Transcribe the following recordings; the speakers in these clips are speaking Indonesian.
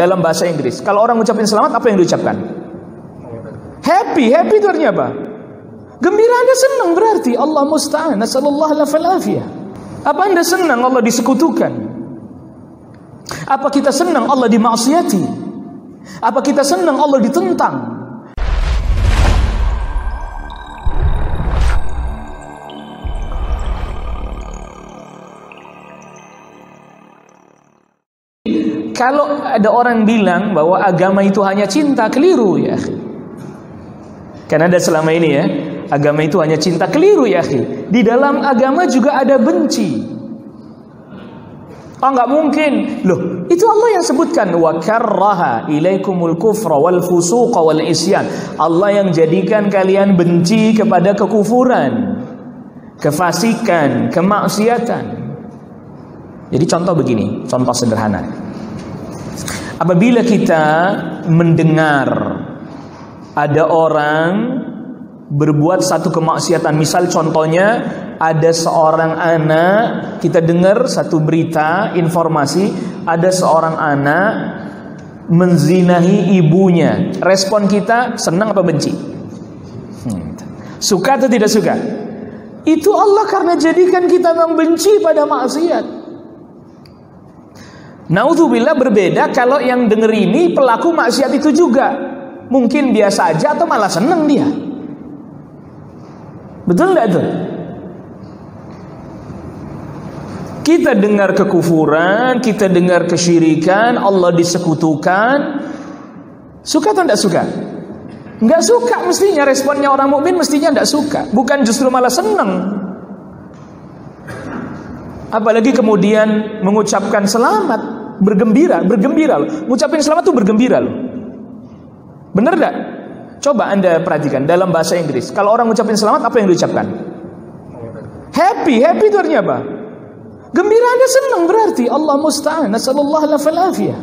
dalam bahasa Inggris. Kalau orang ngucapin selamat, apa yang diucapkan? Happy. Happy itu artinya apa? Gembira, Anda senang berarti. Allah musta'an. Nasallallahu al-afiyah. Apa Anda senang Allah disekutukan? Apa kita senang Allah dimaksiati? Apa kita senang Allah ditentang? Kalau ada orang bilang bahwa agama itu hanya cinta, keliru ya akhi. Karena ada selama ini ya, agama itu hanya cinta, keliru ya akhi. Di dalam agama juga ada benci. Oh enggak mungkin. Loh, itu Allah yang sebutkan wa karraha ilaikumul kufra wal fusuqa wal isyan. Allah yang jadikan kalian benci kepada kekufuran, kefasikan, kemaksiatan. Jadi contoh begini, contoh sederhana. Apabila kita mendengar ada orang berbuat satu kemaksiatan, misal contohnya ada seorang anak, kita dengar satu berita, informasi, ada seorang anak menzinahi ibunya. Respon kita senang apa benci? Suka atau tidak suka? Itu Allah karena jadikan kita membenci pada maksiat. Naudzubillah, berbeda kalau yang denger ini pelaku maksiat itu juga. Mungkin biasa aja atau malah senang dia. Betul enggak tuh? Kita dengar kekufuran, kita dengar kesyirikan, Allah disekutukan. Suka atau enggak suka? Enggak suka mestinya, responnya orang mukmin mestinya enggak suka. Bukan justru malah senang. Apalagi kemudian mengucapkan selamat, bergembira loh. Ngucapin selamat tuh bergembira loh. Bener gak? Coba Anda perhatikan dalam bahasa Inggris. Kalau orang ngucapin selamat, apa yang diucapkan? Happy. Happy itu artinya apa? Gembira, Anda senang berarti. Allah musta'an. Nasallallahu al-afiyah.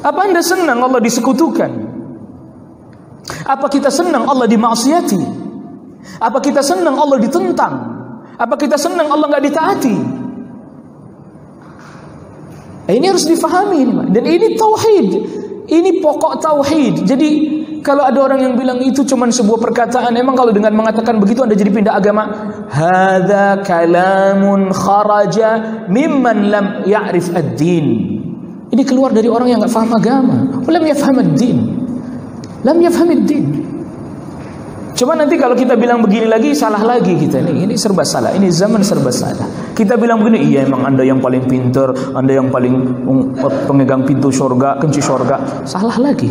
Apa Anda senang Allah disekutukan? Apa kita senang Allah dimaksiati? Apa kita senang Allah ditentang? Apa kita senang Allah nggak ditaati? Ini harus difahami ini, dan ini tauhid. Ini pokok tauhid. Jadi kalau ada orang yang bilang itu cuma sebuah perkataan, emang kalau dengan mengatakan begitu Anda jadi pindah agama? Hadza kalamun kharaja mimman lam ya'rif ad-din. Ini keluar dari orang yang nggak paham agama. Lam yafham ad-din. Lam yafham ad-din. Cuma nanti kalau kita bilang begini lagi, salah lagi kita nih. Ini serba salah. Ini zaman serba salah. Kita bilang begini, iya emang Anda yang paling pintar, Anda yang paling pemegang pintu surga, kunci surga. Salah lagi.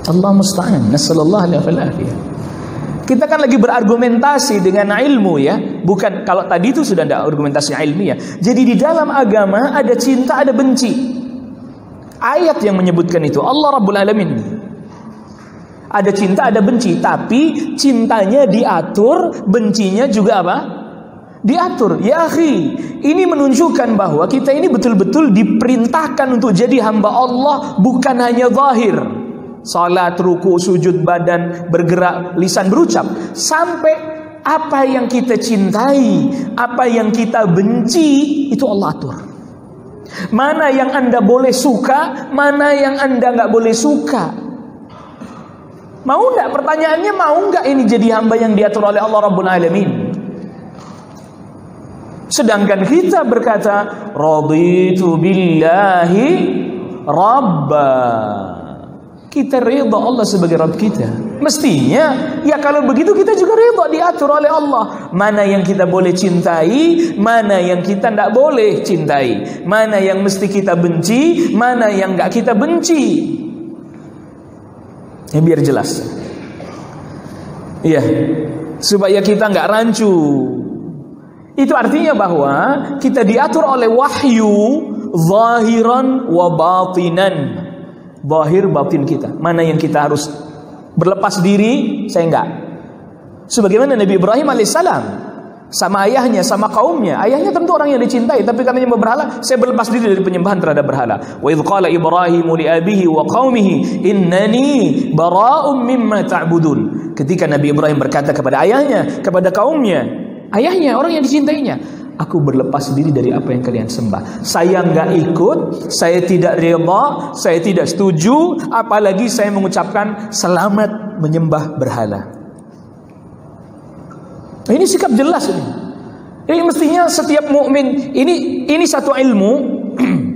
Allah musta'an. Nasallallahu alaihi wasallam. Kita kan lagi berargumentasi dengan ilmu ya. Bukan, kalau tadi itu sudah ada argumentasi ilmiah. Jadi di dalam agama ada cinta, ada benci. Ayat yang menyebutkan itu, Allah Rabbul Alamin. Ada cinta, ada benci, tapi cintanya diatur, bencinya juga apa? Diatur. Ya akhi, ini menunjukkan bahwa kita ini betul-betul diperintahkan untuk jadi hamba Allah, bukan hanya zahir. Salat, ruku, sujud, badan, bergerak, lisan berucap. Sampai apa yang kita cintai, apa yang kita benci, itu Allah atur. Mana yang Anda boleh suka, mana yang Anda nggak boleh suka. Mau enggak? Pertanyaannya, mau enggak ini jadi hamba yang diatur oleh Allah Rabbul Alamin? Sedangkan kita berkata, raditu billahi rabba. Kita ridha Allah sebagai Rabb kita. Mestinya, ya kalau begitu kita juga ridha diatur oleh Allah. Mana yang kita boleh cintai, mana yang kita enggak boleh cintai. Mana yang mesti kita benci, mana yang enggak kita benci. Ya, biar jelas. Iya, supaya kita nggak rancu. Itu artinya bahwa kita diatur oleh wahyu zahiran wa batinan. Zahir batin kita. Mana yang kita harus berlepas diri, saya enggak. Sebagaimana Nabi Ibrahim alaihissalam sama ayahnya, sama kaumnya. Ayahnya tentu orang yang dicintai, tapi karena dia berhala, saya berlepas diri dari penyembahan terhadap berhala. Wa idz qala Ibrahimu li abihi wa qaumihi innani bara'um mimma ta'budun. Ketika Nabi Ibrahim berkata kepada ayahnya, kepada kaumnya, ayahnya orang yang dicintainya, aku berlepas diri dari apa yang kalian sembah. Saya nggak ikut, saya tidak rela, saya tidak setuju, apalagi saya mengucapkan selamat menyembah berhala. Ini sikap jelas ini. Ini mestinya setiap mukmin ini satu ilmu,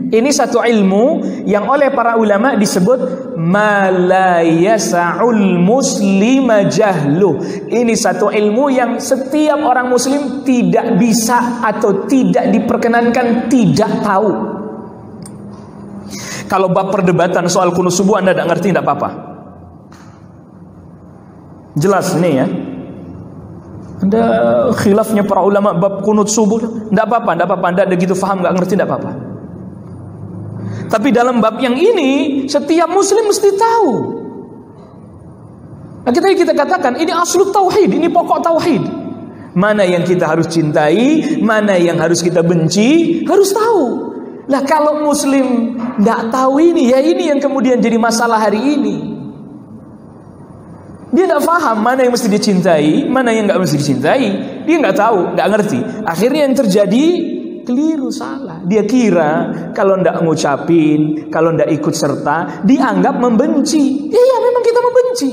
ini satu ilmu yang oleh para ulama disebut ma la yasa'ul muslima jahlu. Ini satu ilmu yang setiap orang muslim tidak bisa atau tidak diperkenankan tidak tahu. Kalau bab perdebatan soal kunut subuh Anda tidak ngerti, tidak apa-apa. Jelas ini ya. Anda khilafnya para ulama bab kunut subuh, tidak apa-apa, tidak apa-apa. Anda ada gitu faham, nggak ngerti, tidak apa-apa. Tapi dalam bab yang ini setiap muslim mesti tahu. Nah, kita katakan ini aslu tauhid, ini pokok tauhid. Mana yang kita harus cintai, mana yang harus kita benci, harus tahu. Lah kalau muslim tidak tahu ini, ya ini yang kemudian jadi masalah hari ini. Dia tidak paham mana yang mesti dicintai, mana yang nggak mesti dicintai. Dia nggak tahu, nggak ngerti. Akhirnya yang terjadi keliru, salah. Dia kira kalau ndak ngucapin, kalau ndak ikut serta, dianggap membenci. Iya, memang kita membenci.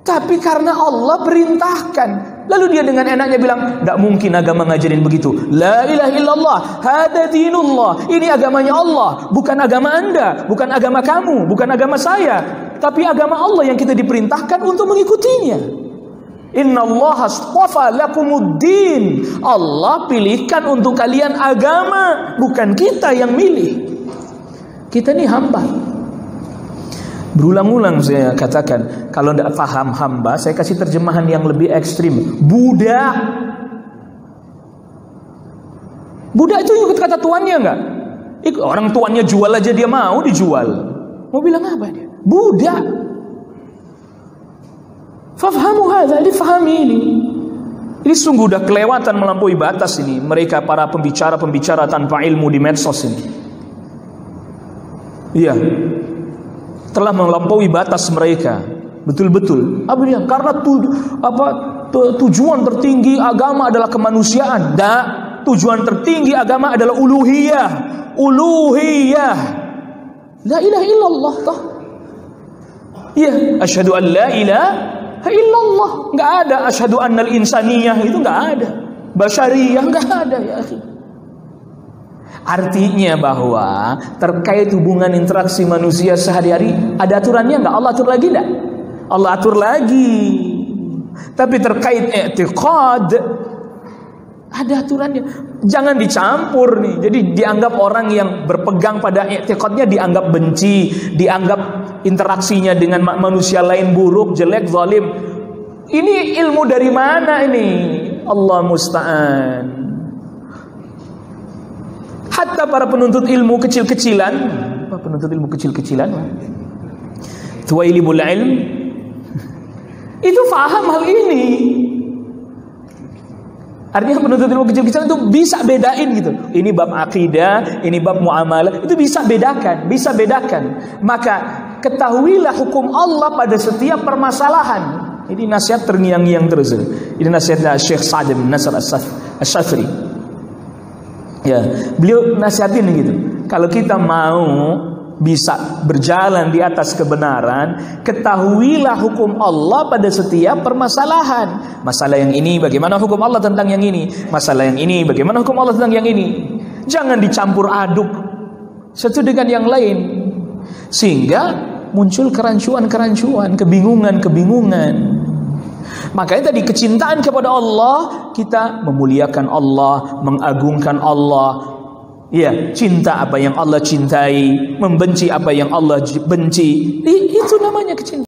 Tapi karena Allah perintahkan, lalu dia dengan enaknya bilang, ndak mungkin agama ngajarin begitu. La ilaha illallah, hada dinullah. Ini agamanya Allah, bukan agama Anda, bukan agama kamu, bukan agama saya. Tapi agama Allah yang kita diperintahkan untuk mengikutinya. Innallaha astafa lakumuddin. Allah pilihkan untuk kalian agama, bukan kita yang milih. Kita ini hamba. Berulang-ulang saya katakan, kalau tidak paham hamba, saya kasih terjemahan yang lebih ekstrim. Budak. Budak itu ikut kata tuannya enggak? Orang tuannya jual aja dia mau dijual. Mau bilang apa dia? Budak. Fafhamu hadza, difahami ini. Ini sungguh udah kelewatan, melampaui batas ini. Mereka para pembicara-pembicara tanpa ilmu di medsos ini. Iya. Telah melampaui batas mereka. Betul-betul. Apa dia? Karena tujuan tertinggi agama adalah kemanusiaan. Tujuan tertinggi agama adalah uluhiyah. Uluhiyah. La ilaha illallah toh. Iya, asyhadu an la ilaha illallah. Enggak ada asyhadu annal insaniyah, itu enggak ada. Basyariyah enggak ada ya akhi. Artinya bahwa terkait hubungan interaksi manusia sehari-hari ada aturannya enggak? Allah atur lagi enggak? Allah atur lagi. Tapi terkait i'tiqad ada aturannya. Jangan dicampur nih. Jadi dianggap orang yang berpegang pada i'tiqadnya dianggap benci, dianggap interaksinya dengan manusia lain buruk, jelek, zalim. Ini ilmu dari mana ini? Allah musta'an. Hatta para penuntut ilmu kecil-kecilan, tuwailibul ilm, itu paham hal ini. Artinya penuntut ilmu kecil-kecilan itu bisa bedain gitu. Ini bab akidah, ini bab muamalah, itu bisa bedakan. Maka ketahuilah hukum Allah pada setiap permasalahan. Ini nasihat terngiang-ngiang terus. Ini nasihatnya Syekh Sa'd bin Nasr Asy-Syafri. Ya, beliau nasihatin gitu. Kalau kita mau bisa berjalan di atas kebenaran, ketahuilah hukum Allah pada setiap permasalahan. Masalah yang ini, bagaimana hukum Allah tentang yang ini? Masalah yang ini, bagaimana hukum Allah tentang yang ini? Jangan dicampur aduk satu dengan yang lain, sehingga muncul kerancuan-kerancuan, kebingungan-kebingungan. Makanya tadi kecintaan kepada Allah, kita memuliakan Allah, mengagungkan Allah. Ya, cinta apa yang Allah cintai, membenci apa yang Allah benci. Itu namanya kecintaan.